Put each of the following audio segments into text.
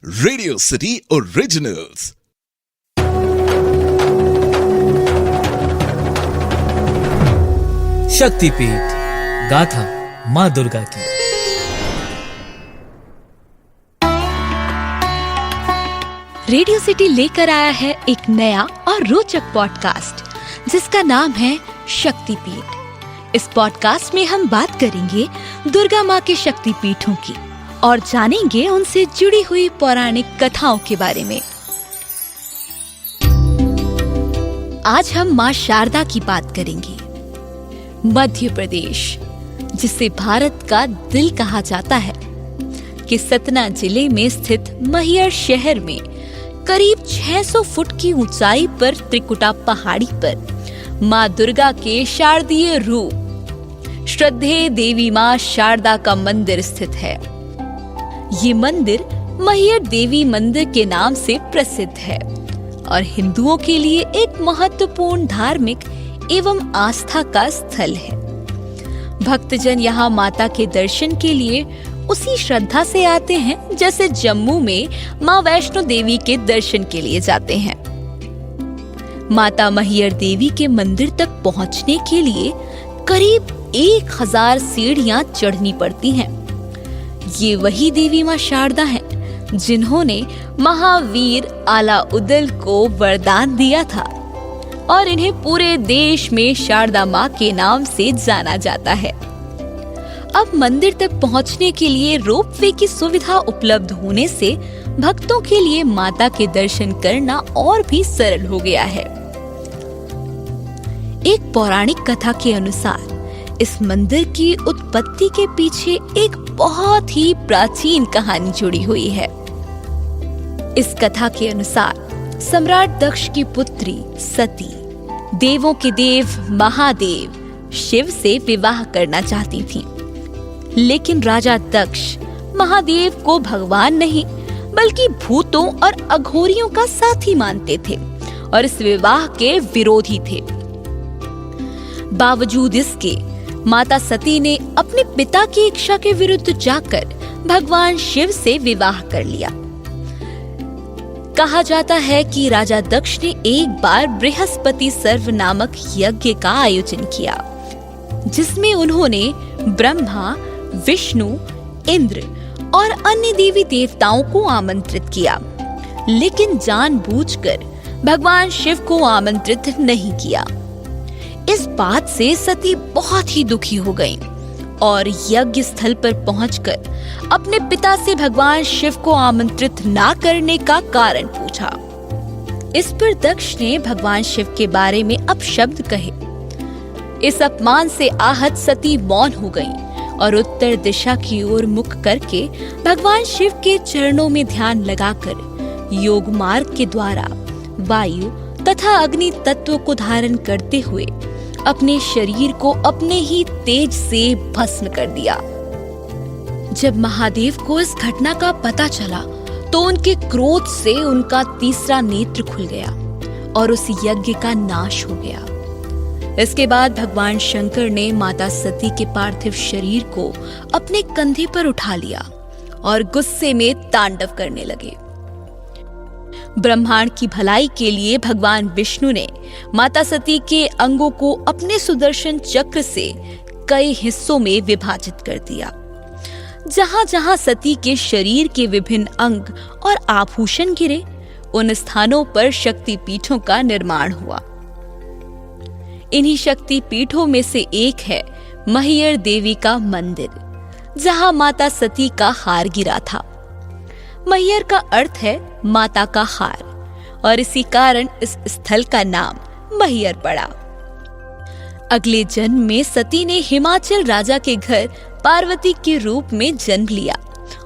Radio city originals. शक्तिपीठ गाथा मां दुर्गा की। रेडियो सिटी लेकर आया है एक नया और रोचक पॉडकास्ट जिसका नाम है शक्तिपीठ। इस पॉडकास्ट में हम बात करेंगे दुर्गा माँ के शक्तिपीठों की और जानेंगे उनसे जुड़ी हुई पौराणिक कथाओं के बारे में। आज हम माँ शारदा की बात करेंगे। मध्य प्रदेश, जिसे भारत का दिल कहा जाता है, कि सतना जिले में स्थित मैहर शहर में करीब 600 फुट की ऊंचाई पर त्रिकुटा पहाड़ी पर माँ दुर्गा के शारदीय रूप श्रद्धेय देवी माँ शारदा का मंदिर स्थित है। ये मंदिर मैहर देवी मंदिर के नाम से प्रसिद्ध है और हिंदुओं के लिए एक महत्वपूर्ण धार्मिक एवं आस्था का स्थल है। भक्तजन यहाँ माता के दर्शन के लिए उसी श्रद्धा से आते हैं जैसे जम्मू में माँ वैष्णो देवी के दर्शन के लिए जाते हैं। माता मैहर देवी के मंदिर तक पहुँचने के लिए करीब 1000 सीढ़ियाँ चढ़नी पड़ती हैं। ये वही देवी माँ शारदा हैं जिन्होंने महावीर अलाउद्दीन को वरदान दिया था और इन्हें पूरे देश में शारदा माँ के नाम से जाना जाता है। अब मंदिर तक पहुँचने के लिए रोपवे की सुविधा उपलब्ध होने से भक्तों के लिए माता के दर्शन करना और भी सरल हो गया है। एक पौराणिक कथा के अनुसार इस मंदिर की उत्पत्ति के पीछे एक बहुत ही प्राचीन कहानी जुड़ी हुई है। इस कथा के अनुसार सम्राट दक्ष की पुत्री सती देवों के देव महादेव शिव से विवाह करना चाहती थी, लेकिन राजा दक्ष महादेव को भगवान नहीं बल्कि भूतों और अघोरियों का साथी मानते थे और इस विवाह के विरोधी थे। बावजूद इसके माता सती ने अपने पिता की इच्छा के विरुद्ध जाकर भगवान शिव से विवाह कर लिया। कहा जाता है कि राजा दक्ष ने एक बार बृहस्पति सर्व नामक यज्ञ का आयोजन किया, जिसमें उन्होंने ब्रह्मा, विष्णु, इंद्र और अन्य देवी देवताओं को आमंत्रित किया, लेकिन जानबूझकर भगवान शिव को आमंत्रित नहीं किया। इस बात से सती बहुत ही दुखी हो गईं और यज्ञ स्थल पर पहुंचकर अपने पिता से भगवान शिव को आमंत्रित ना करने का कारण पूछा। इस पर दक्ष ने भगवान शिव के बारे में अपशब्द कहे। इस अपमान से आहत सती मौन हो गईं और उत्तर दिशा की ओर मुख करके भगवान शिव के चरणों में ध्यान लगाकर योग मार्ग के द्वारा वायु तथा अग्नि तत्व को धारण करते हुए अपने शरीर को अपने ही तेज से भस्म कर दिया। जब महादेव को इस घटना का पता चला तो उनके क्रोध से उनका तीसरा नेत्र खुल गया और उस यज्ञ का नाश हो गया। इसके बाद भगवान शंकर ने माता सती के पार्थिव शरीर को अपने कंधे पर उठा लिया और गुस्से में तांडव करने लगे। ब्रह्मांड की भलाई के लिए भगवान विष्णु ने माता सती के अंगों को अपने सुदर्शन चक्र से कई हिस्सों में विभाजित कर दिया। जहां जहां सती के शरीर के विभिन्न अंग और आभूषण गिरे, उन स्थानों पर शक्ति पीठों का निर्माण हुआ। इन्हीं शक्ति पीठों में से एक है मैहर देवी का मंदिर, जहां माता सती का हार गिरा था। मैहर का अर्थ है माता का हार और इसी कारण इस स्थल का नाम मैहर पड़ा। अगले जन्म में सती ने हिमाचल राजा के घर पार्वती के रूप में जन्म लिया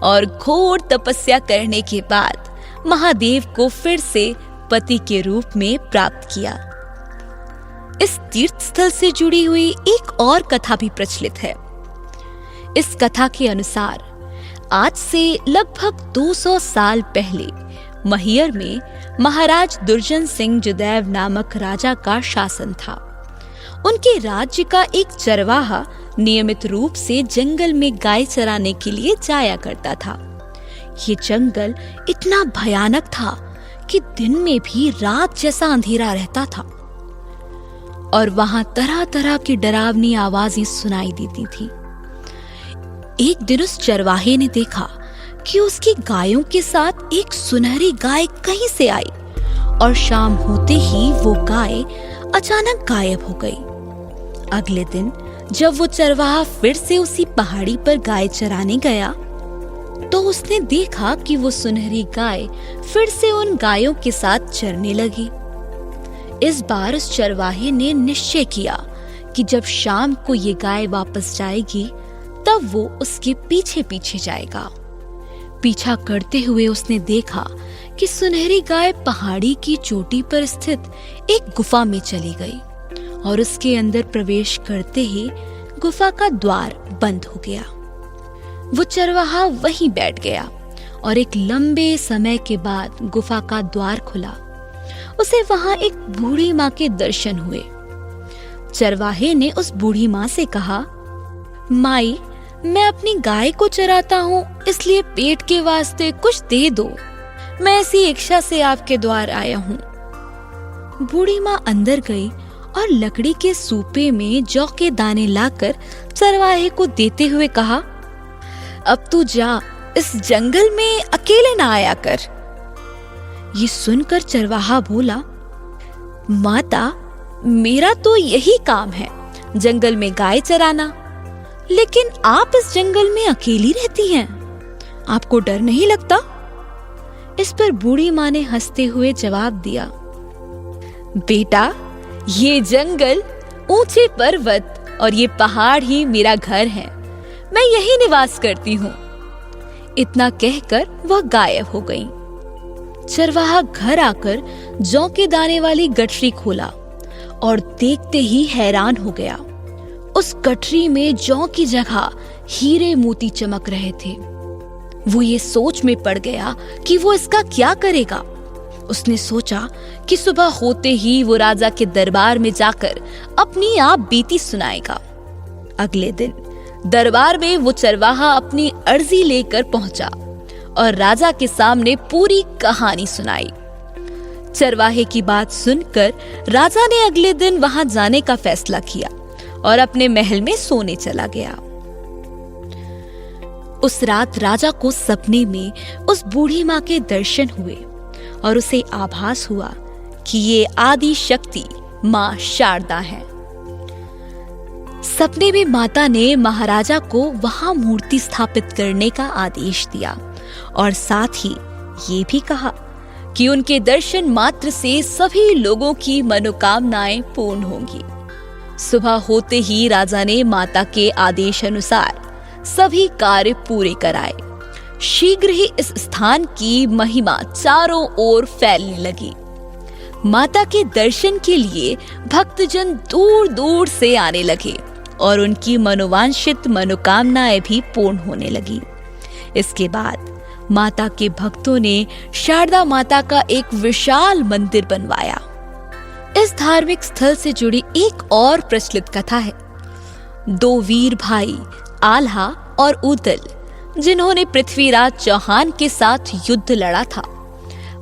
और घोर तपस्या करने के बाद महादेव को फिर से पति के रूप में प्राप्त किया। इस तीर्थ स्थल से जुड़ी हुई एक और कथा भी प्रचलित है। इस कथा के अनुसार आज से लगभग 200 साल पहले मैहर में महाराज दुर्जन सिंह जदैव नामक राजा का शासन था। उनके राज्य का एक चरवाहा नियमित रूप से जंगल में गाय चराने के लिए जाया करता था। ये जंगल इतना भयानक था कि दिन में भी रात जैसा अंधेरा रहता था और वहां तरह तरह की डरावनी आवाजें सुनाई देती थी। एक दिन उस चरवाहे ने देखा कि उसकी गायों के साथ एक सुनहरी गाय कहीं से आई और शाम होते ही वो गाय अचानक गायब हो गई। अगले दिन जब वो चरवाहा फिर से उसी पहाड़ी पर गाय चराने गया तो उसने देखा कि वो सुनहरी गाय फिर से उन गायों के साथ चरने लगी। इस बार उस चरवाहे ने निश्चय किया कि जब शाम को ये गाय वापस जाएगी तब वो उसके पीछे पीछे जाएगा। पीछा करते हुए उसने देखा कि सुनहरी गाय पहाड़ी की चोटी पर स्थित एक गुफा में चली गई और उसके अंदर प्रवेश करते ही गुफा का द्वार बंद हो गया। वो चरवाहा वहीं बैठ गया और एक लंबे समय के बाद गुफा का द्वार खुला। उसे वहां एक बूढ़ी माँ के दर्शन हुए। चरवाहे ने उस बूढ़ी माँ से कहा, माई, मैं अपनी गाय को चराता हूँ, इसलिए पेट के वास्ते कुछ दे दो। मैं ऐसी इच्छा से आपके द्वार आया हूँ। बूढ़ी माँ अंदर गई और लकड़ी के सूपे में जौ के दाने लाकर चरवाहे को देते हुए कहा, अब तू जा, इस जंगल में अकेले ना आया कर। ये सुनकर चरवाहा बोला, माता, मेरा तो यही काम है, जंगल में गाय चराना, लेकिन आप इस जंगल में अकेली रहती हैं, आपको डर नहीं लगता? इस पर बूढ़ी माँ ने हंसते हुए जवाब दिया, बेटा, ये जंगल, ऊंचे पर्वत और ये पहाड़ ही मेरा घर है, मैं यही निवास करती हूँ। इतना कहकर वह गायब हो गई। चरवाहा घर आकर जौ के दाने वाली गठरी खोला और देखते ही हैरान हो गया। उस गठरी में जौ की जगह हीरे मोती चमक रहे थे। वो ये सोच में पड़ गया कि वो इसका क्या करेगा। उसने सोचा कि सुबह होते ही वो राजा के दरबार में जाकर अपनी आप बीती सुनाएगा। अगले दिन दरबार में वो चरवाहा अपनी अर्जी लेकर पहुंचा और राजा के सामने पूरी कहानी सुनाई। चरवाहे की बात सुनकर राजा ने अगले दिन वहां जाने का फैसला किया और अपने महल में सोने चला गया। उस रात राजा को सपने में उस बूढ़ी माँ के दर्शन हुए और उसे आभास हुआ कि ये आदि शक्ति माँ शारदा है। सपने में माता ने महाराजा को वहां मूर्ति स्थापित करने का आदेश दिया और साथ ही ये भी कहा कि उनके दर्शन मात्र से सभी लोगों की मनोकामनाएं पूर्ण होंगी। सुबह होते ही राजा ने माता के आदेश अनुसार सभी कार्य पूरे कराए। शीघ्र ही इस स्थान की महिमा चारों ओर फैलने लगी। माता के दर्शन के लिए भक्तजन दूर दूर से आने लगे और उनकी मनोवांछित मनोकामनाएं भी पूर्ण होने लगी। इसके बाद माता के भक्तों ने शारदा माता का एक विशाल मंदिर बनवाया। इस धार्मिक स्थल से जुड़ी एक और प्रचलित कथा है। दो वीर भाई आल्हा और उदल, जिन्होंने पृथ्वीराज चौहान के साथ युद्ध लड़ा था,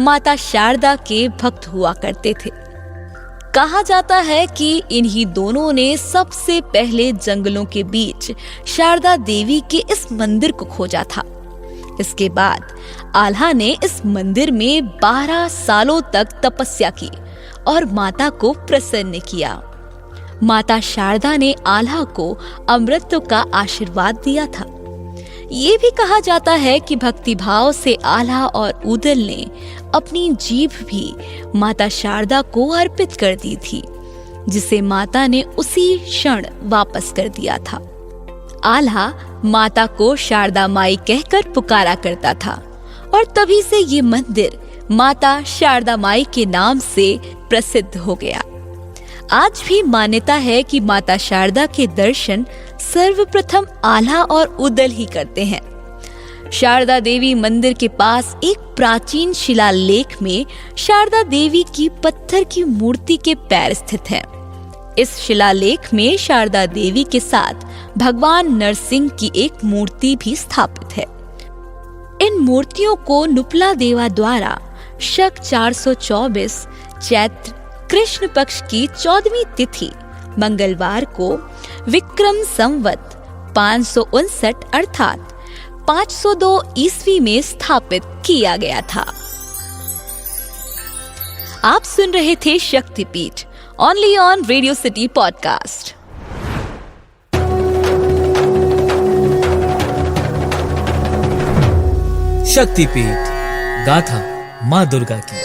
माता शारदा के भक्त हुआ करते थे। कहा जाता है कि इन्हीं दोनों ने सबसे पहले जंगलों के बीच शारदा देवी के इस मंदिर को खोजा था। इसके बाद आल्हा ने इस मंदिर में 12 सालों तक तपस्या की और माता को प्रसन्न किया। माता शारदा ने आल्हा को अमृत का आशीर्वाद दिया था। ये भी कहा जाता है कि भक्ति भाव से आल्हा और उदल ने अपनी जीभ भी माता शारदा को अर्पित कर दी थी, जिसे माता ने उसी क्षण वापस कर दिया था। आल्हा माता को शारदा माई कहकर पुकारा करता था और तभी से ये मंदिर माता शारदा माई के नाम से प्रसिद्ध हो गया। आज भी मान्यता है कि माता शारदा के दर्शन सर्वप्रथम आल्हा और उदल ही करते हैं। शारदा देवी मंदिर के पास एक प्राचीन शिलालेख में शारदा देवी की पत्थर की मूर्ति के पैर स्थित हैं। इस शिलालेख में शारदा देवी के साथ भगवान नरसिंह की एक मूर्ति भी स्थापित है। इन मूर्तियों को नुपला देवा द्वारा शक 424 चैत्र कृष्ण पक्ष की 14वीं तिथि मंगलवार को विक्रम संवत 559 अर्थात 502 ईस्वी में स्थापित किया गया था। आप सुन रहे थे शक्तिपीठ only on radio city podcast. शक्तिपीठ गाथा माँ दुर्गा की।